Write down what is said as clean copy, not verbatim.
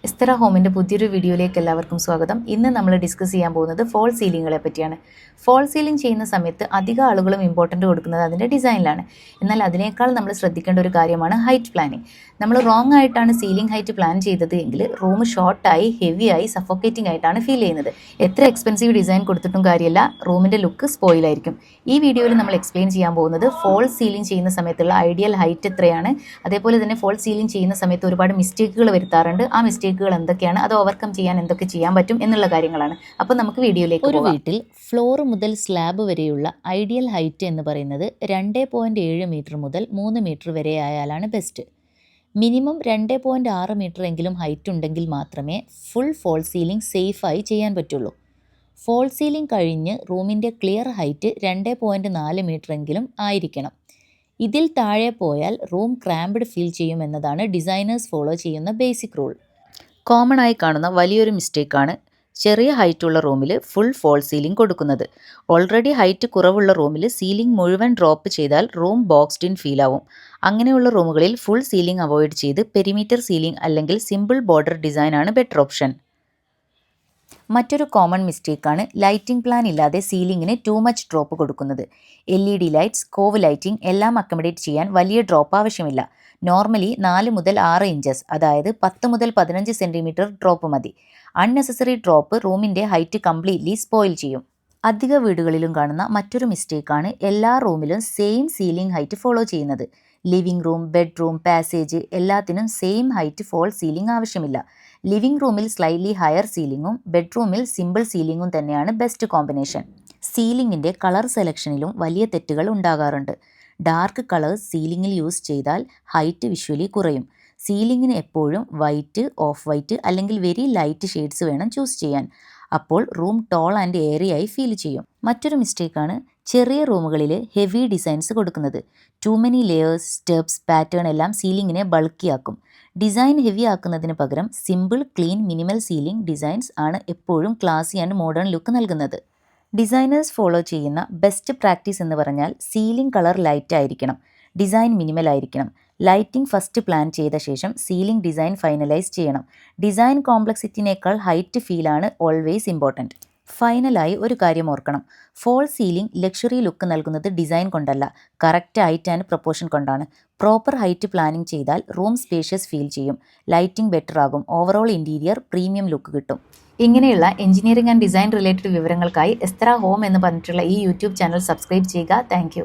എസ്തറ ഹോമിൻ്റെ പുതിയൊരു വീഡിയോയിലേക്ക് എല്ലാവർക്കും സ്വാഗതം. ഇന്ന് നമ്മൾ ഡിസ്കസ് ചെയ്യാൻ പോകുന്നത് ഫോൾ സീലിങ്ങുകളെ പറ്റിയാണ്. ഫോൾ സീലിംഗ് ചെയ്യുന്ന സമയത്ത് അധികം ആളുകളും ഇമ്പോർട്ടൻ്റ് കൊടുക്കുന്നത് അതിൻ്റെ ഡിസൈനിലാണ്. എന്നാൽ അതിനേക്കാൾ നമ്മൾ ശ്രദ്ധിക്കേണ്ട ഒരു കാര്യമാണ് ഹൈറ്റ് പ്ലാനിങ്. നമ്മൾ റോങ് ആയിട്ടാണ് സീലിംഗ് ഹൈറ്റ് പ്ലാൻ ചെയ്തത് എങ്കിൽ റൂം ഷോർട്ടായി ഹെവിയായി സഫോക്കേറ്റിംഗ് ആയിട്ടാണ് ഫീൽ ചെയ്യുന്നത്. എത്ര എക്സ്പെൻസീവ് ഡിസൈൻ കൊടുത്തിട്ടും കാര്യമില്ല, റൂമിൻ്റെ ലുക്ക് സ്പോയിലായിരിക്കും. ഈ വീഡിയോയിൽ നമ്മൾ എക്സ്പ്ലെയിൻ ചെയ്യാൻ പോകുന്നത് ഫോൾ സീലിംഗ് ചെയ്യുന്ന സമയത്തുള്ള ഐഡിയൽ ഹൈറ്റ് എത്രയാണ്, അതേപോലെ തന്നെ ഫോൾ സീലിംഗ് ചെയ്യുന്ന സമയത്ത് ഒരുപാട് മിസ്റ്റേക്കുകൾ വരുത്താറുണ്ട്. ആ മിസ്റ്റേക്കുകൾ എന്തൊക്കെയാണ്, അത് ഓവർകം ചെയ്യാൻ എന്തൊക്കെ ചെയ്യാൻ പറ്റും എന്നുള്ള കാര്യങ്ങളാണ്. അപ്പോൾ നമുക്ക് വീഡിയോയിലേക്ക് പോകാം. ഒരു വീട്ടിൽ ഫ്ലോർ മുതൽ സ്ലാബ് വരെയുള്ള ഐഡിയൽ ഹൈറ്റ് എന്ന് പറയുന്നത് 2.7 മീറ്റർ മുതൽ 3 മീറ്റർ വരെ ആയാലാണ് ബെസ്റ്റ്. മിനിമം 2.6 മീറ്റർ എങ്കിലും ഹൈറ്റ് ഉണ്ടെങ്കിൽ മാത്രമേ ഫുൾ ഫോൾ സീലിംഗ് സേഫായി ചെയ്യാൻ പറ്റുള്ളൂ. ഫോൾ സീലിംഗ് കഴിഞ്ഞ് റൂമിൻ്റെ ക്ലിയർ ഹൈറ്റ് 2.4 മീറ്റർ എങ്കിലും ആയിരിക്കണം. ഇതിൽ താഴെ പോയാൽ റൂം ക്രാംപ്ഡ് ഫീൽ ചെയ്യുമെന്നതാണ് ഡിസൈനേഴ്സ് ഫോളോ ചെയ്യുന്ന ബേസിക് റൂൾ. കോമൺ ആയി കാണുന്ന വലിയൊരു മിസ്റ്റേക്കാണ് ചെറിയ ഹൈറ്റുള്ള റൂമിൽ ഫുൾ ഫോൾ സീലിംഗ് കൊടുക്കുന്നത്. ഓൾറെഡി ഹൈറ്റ് കുറവുള്ള റൂമിൽ സീലിംഗ് മുഴുവൻ ഡ്രോപ്പ് ചെയ്താൽ റൂം ബോക്സ്ഡ് ഇൻ ഫീൽ ആവും. അങ്ങനെയുള്ള റൂമുകളിൽ ഫുൾ സീലിംഗ് അവോയ്ഡ് ചെയ്ത് പെരിമീറ്റർ സീലിംഗ് അല്ലെങ്കിൽ സിമ്പിൾ ബോർഡർ ഡിസൈനാണ് ബെറ്റർ ഓപ്ഷൻ. മറ്റൊരു കോമൺ മിസ്റ്റേക്കാണ് ലൈറ്റിംഗ് പ്ലാൻ ഇല്ലാതെ സീലിംഗിന് ടു മച്ച് ഡ്രോപ്പ് കൊടുക്കുന്നത്. LED ലൈറ്റ്സ്, കോവ് ലൈറ്റിംഗ് എല്ലാം അക്കമഡേറ്റ് ചെയ്യാൻ വലിയ ഡ്രോപ്പ് ആവശ്യമില്ല. നോർമലി 4 മുതൽ 6 ഇഞ്ചസ്, അതായത് 10 മുതൽ 15 സെൻറ്റിമീറ്റർ ഡ്രോപ്പ് മതി. അൺനെസസറി ഡ്രോപ്പ് റൂമിൻ്റെ ഹൈറ്റ് കംപ്ലീറ്റ്ലി സ്പോയിൽ ചെയ്യും. അധിക വീടുകളിലും കാണുന്ന മറ്റൊരു മിസ്റ്റേക്കാണ് എല്ലാ റൂമിലും സെയിം സീലിംഗ് ഹൈറ്റ് ഫോളോ ചെയ്യുന്നത്. ലിവിംഗ് റൂം, ബെഡ്റൂം, പാസേജ് എല്ലാത്തിനും സെയിം ഹൈറ്റ് ഫോൾ സീലിംഗ് ആവശ്യമില്ല. ലിവിംഗ് റൂമിൽ സ്ലൈറ്റ്ലി ഹയർ സീലിംഗും ബെഡ്റൂമിൽ സിമ്പിൾ സീലിംഗും തന്നെയാണ് ബെസ്റ്റ് കോമ്പിനേഷൻ. സീലിംഗിൻ്റെ കളർ സെലക്ഷനിലും വലിയ തെറ്റുകൾ ഉണ്ടാകാറുണ്ട്. ഡാർക്ക് കളേഴ്സ് സീലിംഗിൽ യൂസ് ചെയ്താൽ ഹൈറ്റ് വിഷ്വലി കുറയും. സീലിംഗിന് എപ്പോഴും വൈറ്റ്, ഓഫ് വൈറ്റ് അല്ലെങ്കിൽ വെരി ലൈറ്റ് ഷെയ്ഡ്സ് വേണം ചൂസ് ചെയ്യാൻ. അപ്പോൾ റൂം ടോൾ ആൻഡ് എയറിയായി ഫീൽ ചെയ്യും. മറ്റൊരു മിസ്റ്റേക്കാണ് ചെറിയ റൂമുകളിൽ ഹെവി ഡിസൈൻസ് കൊടുക്കുന്നത്. Too many layers, steps, pattern എല്ലാം സീലിംഗിനെ ബൾക്കിയാക്കും. ഡിസൈൻ ഹെവി ആക്കുന്നതിന് പകരം simple, clean, minimal ceiling designs ആണ് എപ്പോഴും ക്ലാസി ആൻഡ് മോഡേൺ ലുക്ക് നൽകുന്നത്. ഡിസൈനേഴ്സ് ഫോളോ ചെയ്യുന്ന ബെസ്റ്റ് പ്രാക്ടീസ് എന്ന് പറഞ്ഞാൽ സീലിംഗ് കളർ ലൈറ്റ് ആയിരിക്കണം, ഡിസൈൻ മിനിമൽ ആയിരിക്കണം. ലൈറ്റിംഗ് ഫസ്റ്റ് പ്ലാൻ ചെയ്ത ശേഷം സീലിംഗ് ഡിസൈൻ ഫൈനലൈസ് ചെയ്യണം. ഡിസൈൻ കോംപ്ലക്സിറ്റിനേക്കാൾ ഹൈറ്റ് ഫീലാണ് ഓൾവേസ് ഇമ്പോർട്ടൻറ്റ്. ഫൈനലായി ഒരു കാര്യം ഓർക്കണം, ഫോൾ സീലിംഗ് ലക്ഷറി ലുക്ക് നൽകുന്നത് ഡിസൈൻ കൊണ്ടല്ല, കറക്റ്റ് ഹൈറ്റ് ആൻഡ് പ്രൊപ്പോർഷൻ കൊണ്ടാണ്. പ്രോപ്പർ ഹൈറ്റ് പ്ലാനിങ് ചെയ്താൽ റൂം സ്പേഷ്യസ് ഫീൽ ചെയ്യും, ലൈറ്റിംഗ് ബെറ്റർ ആകും, ഓവറോൾ ഇൻറ്റീരിയർ പ്രീമിയം ലുക്ക് കിട്ടും. ഇങ്ങനെയുള്ള എഞ്ചിനീയറിംഗ് ആൻഡ് ഡിസൈൻ റിലേറ്റഡ് വിവരങ്ങൾക്കായി എസ്തറ ഹോം എന്ന് പറഞ്ഞിട്ടുള്ള ഈ യൂട്യൂബ് ചാനൽ സബ്സ്ക്രൈബ് ചെയ്യുക. താങ്ക്